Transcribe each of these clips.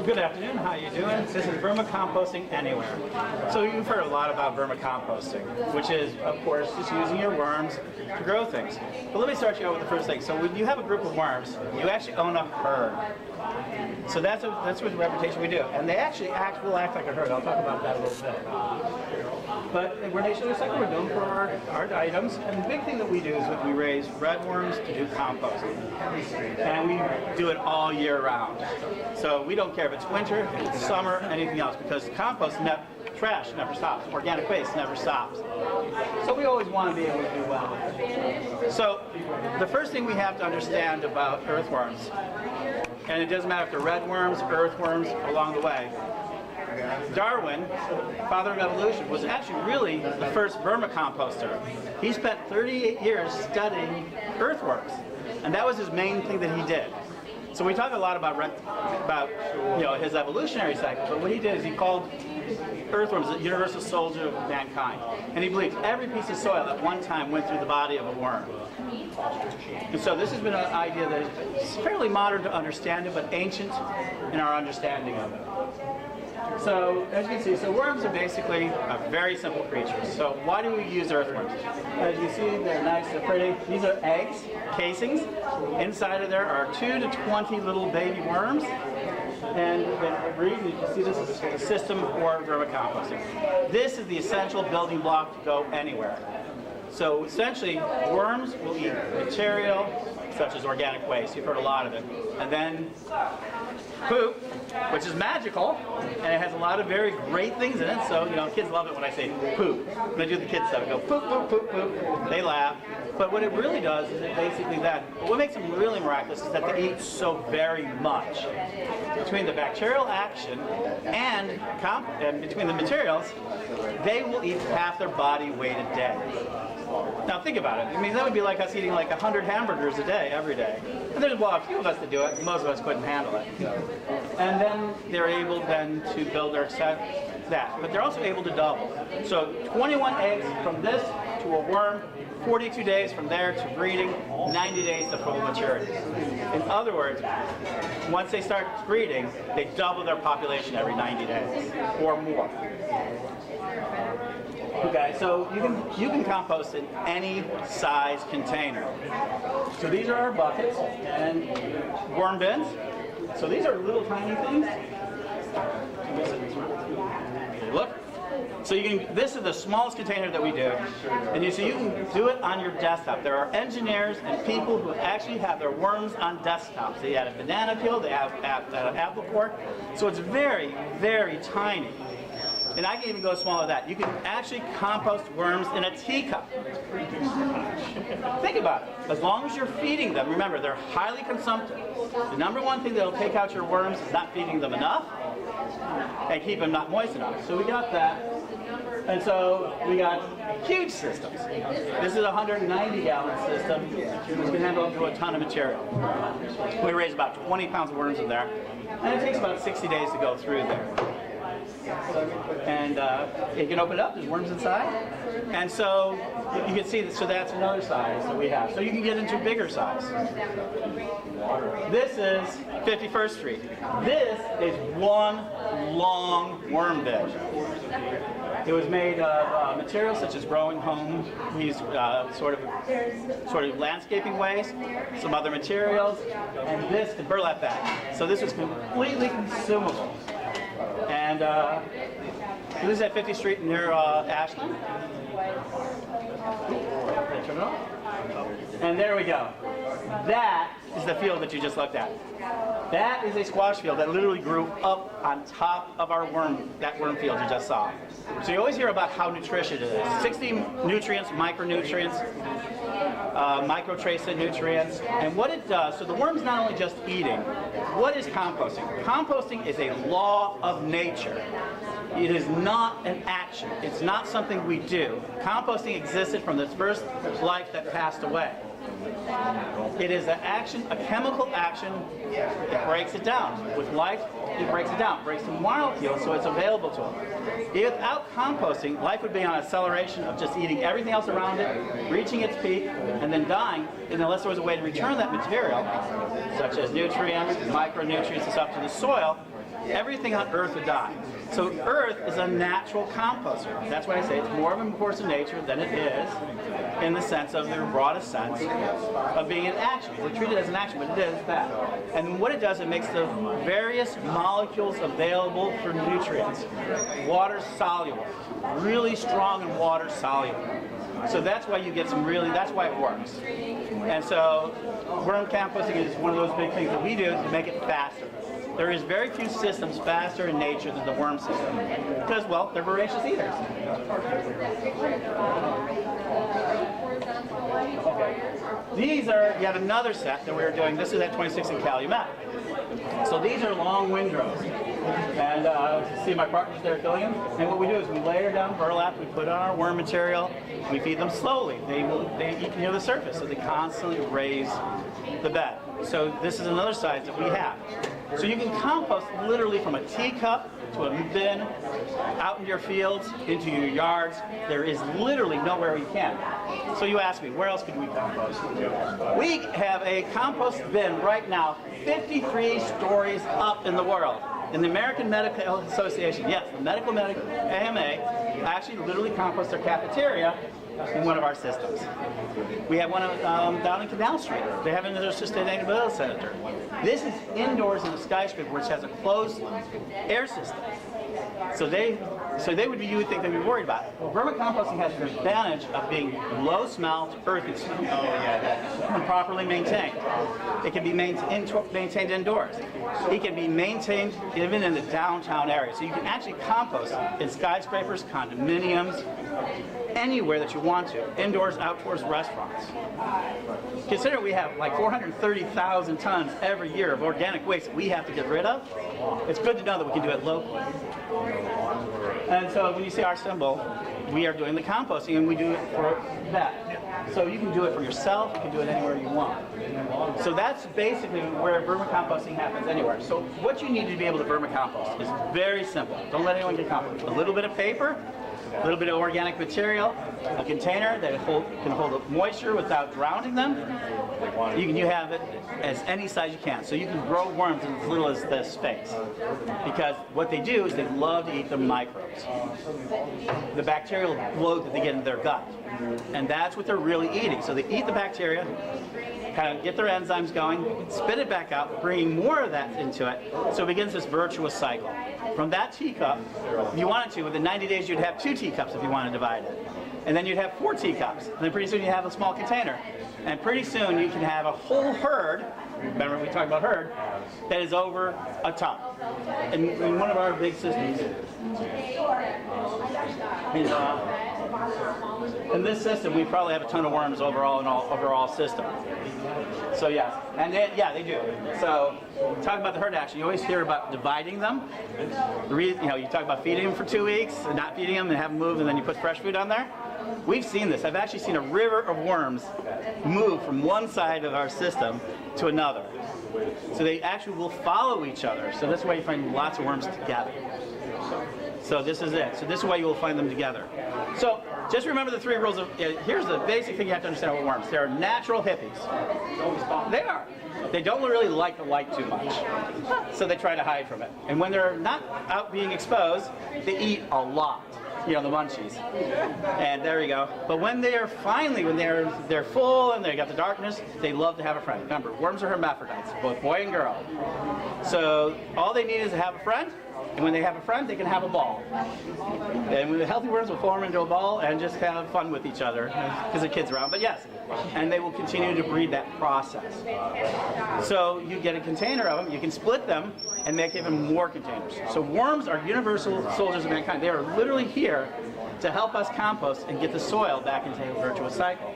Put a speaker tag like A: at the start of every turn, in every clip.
A: Good afternoon, how you doing? This is Vermicomposting Anywhere. So you've heard a lot about vermicomposting, which is, of course, just using your worms to grow things. But let me start you out with the first thing. So when you have a group of worms, you actually own a herd. So that's what reputation we do. And they actually will act like a herd. I'll talk about that a little bit. But we're nationally second, we're known for our items. And the big thing that we do is that we raise redworms to do composting. And we do it all year round. So we don't care if it's winter, if it's summer, anything else, because trash never stops. Organic waste never stops. So we always want to be able to do well with it. So the first thing we have to understand about earthworms, and it doesn't matter if they're redworms, earthworms, along the way, Darwin, father of evolution, was actually really the first vermicomposter. He spent 38 years studying earthworms, and that was his main thing that he did. So we talk a lot about his evolutionary cycle, but what he did is he called earthworms the universal soldier of mankind. And he believed every piece of soil at one time went through the body of a worm. And so this has been an idea that is fairly modern to understand it, but ancient in our understanding of it. So, as you can see, worms are basically a very simple creature. So why do we use earthworms? As you see, they're nice, they're pretty. These are eggs, casings. Inside of there are 2 to 20 little baby worms. And they breathe, you can see this is a system for vermicomposting. This is the essential building block to go anywhere. So essentially, worms will eat material such as organic waste. You've heard a lot of it. And then poop, which is magical, and it has a lot of very great things in it. So, kids love it when I say poop. When I do the kids stuff, I go poop, poop, poop, poop. They laugh. But what it really does is basically that. But what makes them really miraculous is that they eat so very much. Between the bacterial action and between the materials, they will eat half their body weight a day. Now think about it. I mean, that would be like us eating like 100 hamburgers a day, every day. And there's a few of us that do it. Most of us couldn't handle it. And then they're able then to build that. But they're also able to double. So 21 eggs from this to a worm, 42 days from there to breeding, 90 days to full maturity. In other words, once they start breeding, they double their population every 90 days or more. Okay, so you can compost in any size container. So these are our buckets and worm bins. So these are little tiny things. Look. So this is the smallest container that we do. And you can do it on your desktop. There are engineers and people who actually have their worms on desktops. They add a banana peel, they have apple core. So it's very, very tiny. And I can even go smaller than that. You can actually compost worms in a teacup. Think about it. As long as you're feeding them, remember, they're highly consumptive. The number one thing that will take out your worms is not feeding them enough and keep them not moist enough. So we got that. And so we got huge systems. This is a 190-gallon system, which can handle up to a ton of material. We raise about 20 pounds of worms in there, and it takes about 60 days to go through there. And you can open it up, there's worms inside. And so you can see that, so that's another size that we have. So you can get into bigger size. This is 51st Street. This is one long worm bed. It was made of materials such as growing home, these sort of landscaping waste, some other materials, and this, the burlap bag. So this was completely consumable. And this is at 50th Street near Ashland. Turn it off. And there we go. That is the field that you just looked at. That is a squash field that literally grew up on top of that worm field you just saw. So you always hear about how nutritious it is. 60 nutrients, micronutrients, microtrace nutrients, and what it does, so the worm's not only just eating. What is composting? Composting is a law of nature. It is not an action. It's not something we do. Composting existed from the first life that passed away. It is an action, a chemical action. It breaks it down. With life, it breaks it down, breaks the molecules so it's available to them. Without composting, life would be on acceleration of just eating everything else around it, reaching its peak, and then dying, and unless there was a way to return that material, such as nutrients, micronutrients, and stuff to the soil, everything on Earth would die. So Earth is a natural composter. That's why I say it's more of a force of nature than it is in the sense of the broadest sense of being an action. We treat it as an action, but it is that. And what it does, it makes the various molecules available for nutrients. Water soluble, really strong and water soluble. So that's why you get some really, that's why it works. And so worm composting is one of those big things that we do to make it faster. There is very few systems faster in nature than the worm system because, well, they're voracious eaters. These are yet another set that we're doing. This is at 26 in Calumet. So these are long windrows. And see my partners there filling them. And what we do is we layer down burlap, we put on our worm material, we feed them slowly. They eat near the surface, so they constantly raise the bed. So this is another size that we have. So you can compost literally from a teacup to a bin, out in your fields, into your yards. There is literally nowhere we can. So you ask me, where else could we compost? We have a compost bin right now, 53 stories up in the world. In the American Medical Association, yes, the Medical AMA actually literally composts their cafeteria in one of our systems. We have one down in Canal Street. They have another sustainability center. This is indoors in a skyscraper which has a closed air system. So they would be, you would think they'd be worried about it. Well, vermicomposting has the advantage of being low smell to earthy smell and properly maintained. It can be maintained indoors. It can be maintained even in the downtown area. So you can actually compost in skyscrapers, condominiums, anywhere that you want to, indoors, outdoors, restaurants. Consider we have like 430,000 tons every year of organic waste that we have to get rid of. It's good to know that we can do it locally. And so when you see our symbol, we are doing the composting and we do it for that. So you can do it for yourself, you can do it anywhere you want. So that's basically where vermicomposting happens anywhere. So what you need to be able to vermicompost is very simple. Don't let anyone get complicated. A little bit of paper, a little bit of organic material, a container that can hold moisture without drowning them. You have it as any size you can. So you can grow worms in as little as this space. Because what they do is they love to eat the microbes. The bacterial load that they get in their gut. And that's what they're really eating. So they eat the bacteria, kind of get their enzymes going, spit it back out, bringing more of that into it. So it begins this virtuous cycle. From that teacup, if you wanted to, within 90 days you'd have 2 teacups if you want to divide it. And then you'd have 4 teacups. And then pretty soon you have a small container. And pretty soon you can have a whole herd, remember we talked about herd, that is over a ton. In one of our big systems. In this system, we probably have a ton of worms overall in overall system. So yes, and they do. So talking about the herd action, you always hear about dividing them. The reason, you talk about feeding them for 2 weeks and not feeding them and have them move, and then you put fresh food on there. We've seen this. I've actually seen a river of worms move from one side of our system to another. So they actually will follow each other. So that's why you find lots of worms together. So this is it. So this is why you will find them together. So just remember the 3 rules of, here's the basic thing you have to understand about worms. They're natural hippies. They are. They don't really like the light too much. So they try to hide from it. And when they're not out being exposed, they eat a lot. The munchies. And there you go. But when they are they're full and they got the darkness, they love to have a friend. Remember, worms are hermaphrodites, both boy and girl. So all they need is to have a friend, and when they have a friend, they can have a ball. And when the healthy worms will form into a ball and just have fun with each other, because the kids around. But yes, and they will continue to breed that process. So you get a container of them, you can split them, and make even more containers. So worms are universal soldiers of mankind. They are literally here to help us compost and get the soil back into a virtuous cycle.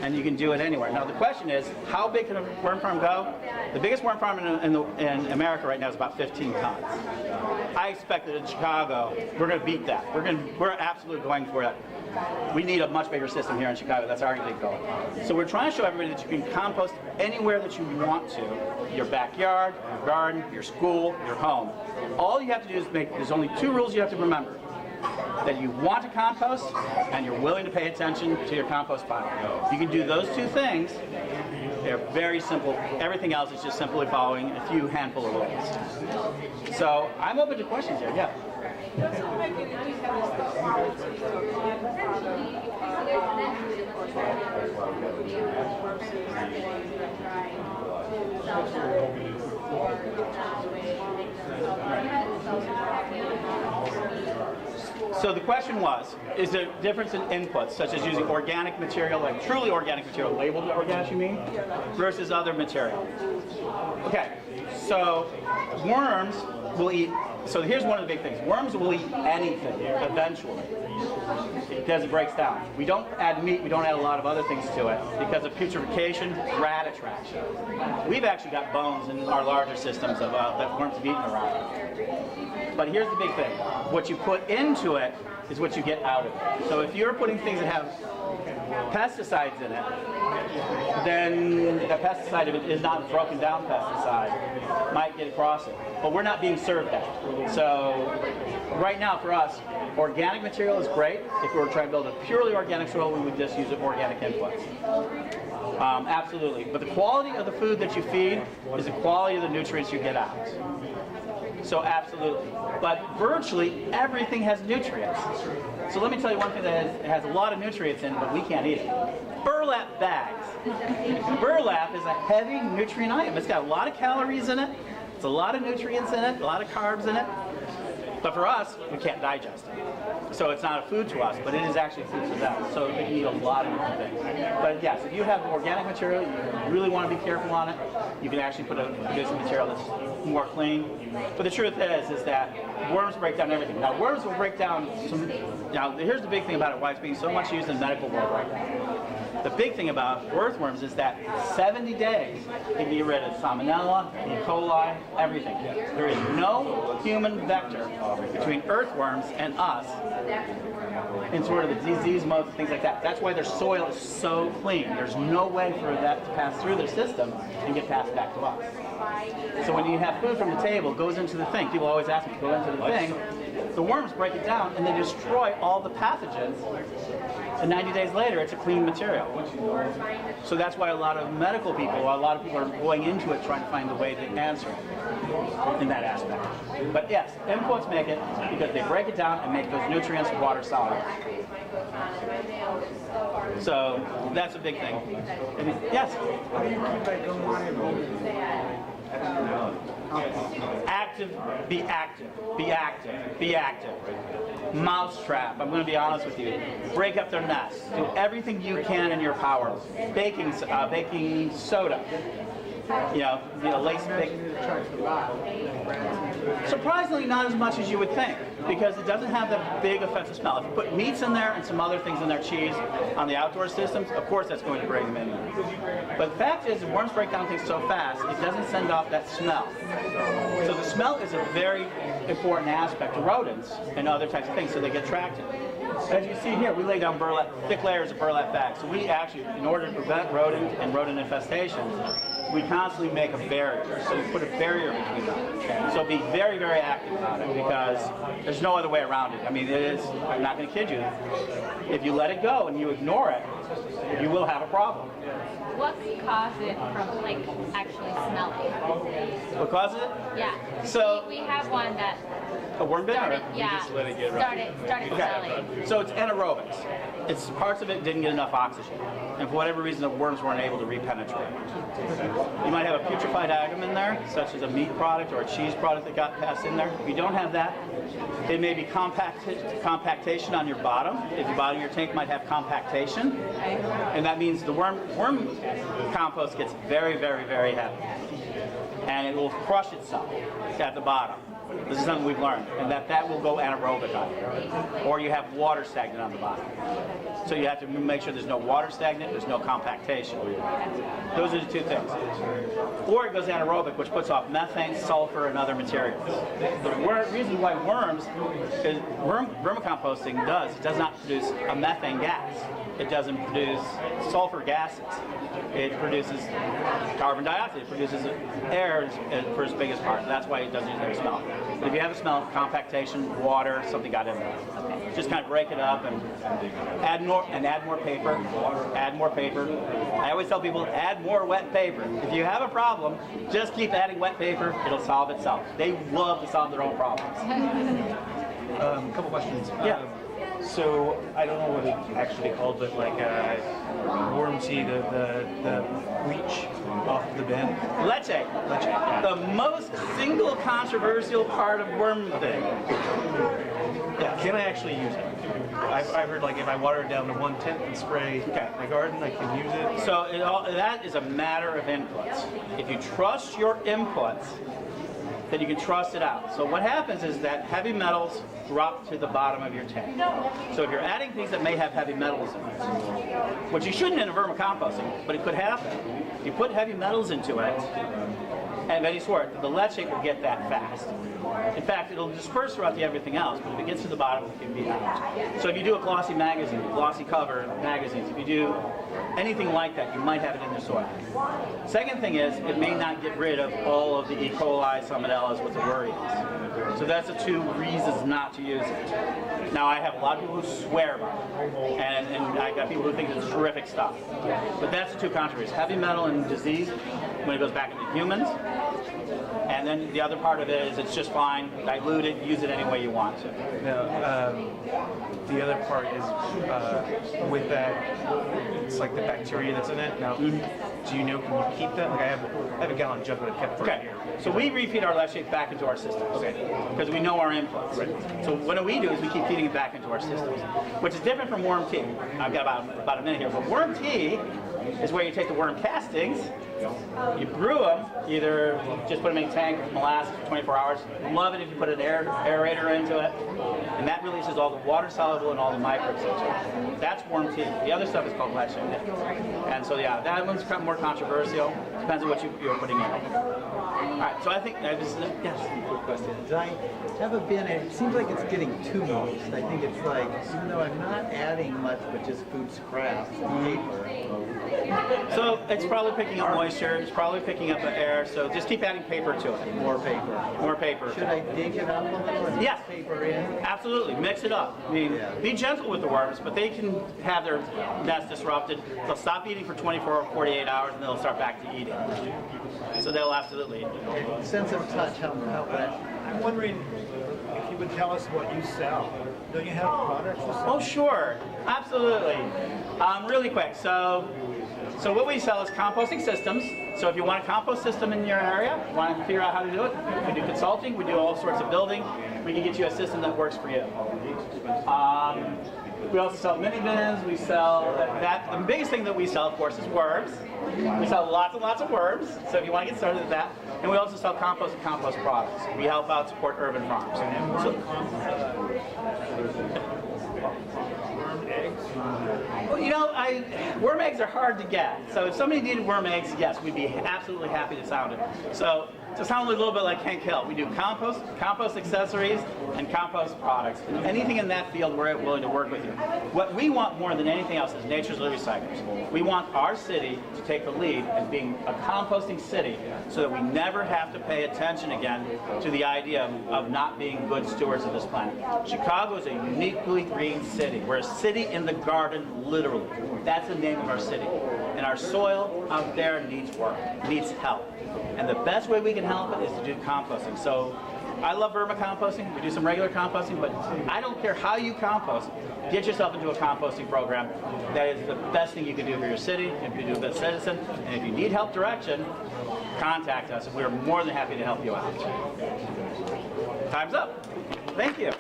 A: And you can do it anywhere. Now the question is, how big can a worm farm go? The biggest worm farm in America right now is about 15 tons. I expect that in Chicago, we're going to beat that. We're absolutely going for it. We need a much bigger system here in Chicago. That's our big goal. So we're trying to show everybody that you can compost anywhere that you want to. Your backyard, your garden, your school, your home. All you have to do is there's only 2 rules you have to remember. that you want to compost, and you're willing to pay attention to your compost pile. You can do those two things. They're very simple. Everything else is just simply following a few handful of rules. So I'm open to questions here. Yeah. So the question was, is there a difference in inputs, such as using organic material, like truly organic material, labeled organic you mean, versus other material? Okay, so worms will eat, so here's one of the big things. Worms will eat anything eventually because it breaks down. We don't add meat, we don't add a lot of other things to it because of putrefaction, rat attraction. We've actually got bones in our larger systems of that worms have eaten around. But here's the big thing. What you put into it is what you get out of it. So if you're putting things that have pesticides in it, then the pesticide, if it is not broken down pesticide, might get across it. But we're not being served that. So right now for us, organic material is great. If we were trying to build a purely organic soil, we would just use organic inputs. Absolutely. But the quality of the food that you feed is the quality of the nutrients you get out. So absolutely. But virtually everything has nutrients. So let me tell you one thing that has a lot of nutrients in it, but we can't eat it. Burlap bags. Burlap is a heavy nutrient item. It's got a lot of calories in it. It's a lot of nutrients in it, a lot of carbs in it. But for us, we can't digest it. So it's not a food to us, but it is actually food to them. So they can eat a lot of different things. But yes, if you have organic material, you really want to be careful on it. You can actually put a piece of material that's more clean. But the truth is that worms break down everything. Now worms will break down some, now here's the big thing about it, why it's being so much used in the medical world right now. The big thing about earthworms is that 70 days you can get rid of salmonella, E. coli, everything. There is no human vector between earthworms and us in sort of the disease modes and things like that. That's why their soil is so clean. There's no way for that to pass through their system and get passed back to us. So when you have food from the table, it goes into the thing. People always ask me to go into the thing. The worms break it down and they destroy all the pathogens. And 90 days later, it's a clean material. So that's why a lot of medical people, a lot of people are going into it trying to find a way to answer it in that aspect. But yes, inputs make it because they break it down and make those nutrients water soluble. So that's a big thing. Yes? Active, be active, be active, be active. Mousetrap, I'm going to be honest with you. Break up their nests. Do everything you can in your power. Baking soda. You know, lace baking. Surprisingly, not as much as you would think, because it doesn't have that big offensive smell. If you put meats in there and some other things in there, cheese, on the outdoor systems, of course that's going to bring them in. But the fact is, worms break down things so fast, it doesn't send off that smell. So the smell is a very important aspect to rodents and other types of things, so they get attracted. As you see here, we lay down thick layers of burlap bags. So we actually, in order to prevent rodent and rodent infestation, we constantly make a barrier. So we put a barrier between them. So be very, very active about it because there's no other way around it. I mean, it is, I'm not going to kid you. If you let it go and you ignore it, you will have a problem.
B: What causes it from like actually smelling?
A: What causes it?
B: Yeah.
A: So
B: we have one that
A: a worm bit?
B: started, yeah,
C: just let it get
B: started
A: Okay.
B: smelling.
A: So it's anaerobics. It's parts of it didn't get enough oxygen. And for whatever reason, the worms weren't able to repenetrate. You might have a putrefied atom in there, such as a meat product or a cheese product that got passed in there. If you don't have that, it may be compactation on your bottom. If your bottom of your tank might have compactation. And that means the worm compost gets very, very, very heavy. And it will crush itself at the bottom. This is something we've learned, and that will go anaerobic on you. Or you have water stagnant on the bottom. So you have to make sure there's no water stagnant, there's no compactation. Those are the two things. Or it goes anaerobic, which puts off methane, sulfur, and other materials. The reason why vermicomposting does not produce a methane gas. It doesn't produce sulfur gases. It produces carbon dioxide. It produces air for its biggest part. That's why it doesn't use their smell. If you have a smell, compactation, water, something got in there. Just kind of break it up and add more paper. Add more paper. I always tell people, add more wet paper. If you have a problem, just keep adding wet paper. It'll solve itself. They love to solve their own problems.
C: A couple questions.
A: Yeah.
C: So I don't know what it's actually called, but like worm tea, the bleach off the bin.
A: Leche.
C: Yeah.
A: The most single controversial part of worm thing.
C: Yeah. Can I actually use it? I've heard like if I water it down to 1/10 and spray my garden, I can use it.
A: So that is a matter of inputs. If you trust your inputs, then you can trust it out. So what happens is that heavy metals drop to the bottom of your tank. So if you're adding things that may have heavy metals in it, which you shouldn't in a vermicomposting, but it could happen. You put heavy metals into it, and then you swear the leche will get that fast. In fact, it'll disperse throughout everything else, but if it gets to the bottom, it can be out. So if you do a glossy magazine, glossy cover magazines, if you do anything like that, you might have it in the soil. Second thing is, it may not get rid of all of the E. coli, salmonellas, what the worry is. So that's the two reasons not to use it. Now, I have a lot of people who swear by it, and I've got people who think it's terrific stuff. But that's the two controversies: heavy metal and disease when it goes back into humans. And then the other part of it is it's just fine, dilute it, use it any way you want to.
C: Now, the other part is with that, it's like the bacteria that's in it. Now, do you know, can you keep that? Like I have a gallon jug that I've kept for a year.
A: So we repeat our leche back into our systems. Because we know our inputs.
C: Right.
A: So what we do is we keep feeding it back into our systems, which is different from worm tea. I've got about a minute here. But worm tea is where you take the worm castings, you brew them, either just put them in a tank with molasses for 24 hours. Love it if you put an aerator into it, and that releases all the water soluble and all the microbes into it. That's worm tea. The other stuff is called leche. And so yeah, that one's more controversial. Depends on what you're putting in. All right, so I think yes.
D: Quick question. I have a bin, and it seems like it's getting too moist. I think it's like, even though I'm not adding much, but just food scraps and paper.
A: So it's probably picking up moisture. It's probably picking up the air. So just keep adding paper to it.
D: More paper.
A: More paper.
D: Should I dig it up a little and
A: Yes.
D: put paper in?
A: Absolutely. Mix it up. I mean, be gentle with the worms, but they can have their nest disrupted. They'll stop eating for 24 or 48 hours, and they'll start back to eating. So they'll absolutely eat.
D: Sense of touch, how that?
E: I'm wondering if you would tell us what you sell. Don't you have products you sell?
A: Oh, sure. Absolutely. Really quick. So what we sell is composting systems. So if you want a compost system in your area, want to figure out how to do it, we do consulting, we do all sorts of building. We can get you a system that works for you. We also sell mini bins. We sell that. The biggest thing that we sell, of course, is worms. We sell lots and lots of worms. So if you want to get started with that, and we also sell compost and compost products. We help out support urban farms. So, well, you know, worm eggs are hard to get. So if somebody needed worm eggs, yes, we'd be absolutely happy to sound it. So to sound a little bit like Hank Hill, we do compost accessories, and compost products. And anything in that field, we're willing to work with you. What we want more than anything else is nature's little recyclers. We want our city to take the lead in being a composting city so that we never have to pay attention again to the idea of not being good stewards of this planet. Chicago is a uniquely green city. We're a city in the garden, literally. That's the name of our city. And our soil out there needs work, needs help. And the best way we can help it is to do composting. So I love vermicomposting. We do some regular composting, but I don't care how you compost. Get yourself into a composting program. That is the best thing you can do for your city, if you do a good citizen. And if you need help direction, contact us. We're more than happy to help you out. Time's up. Thank you.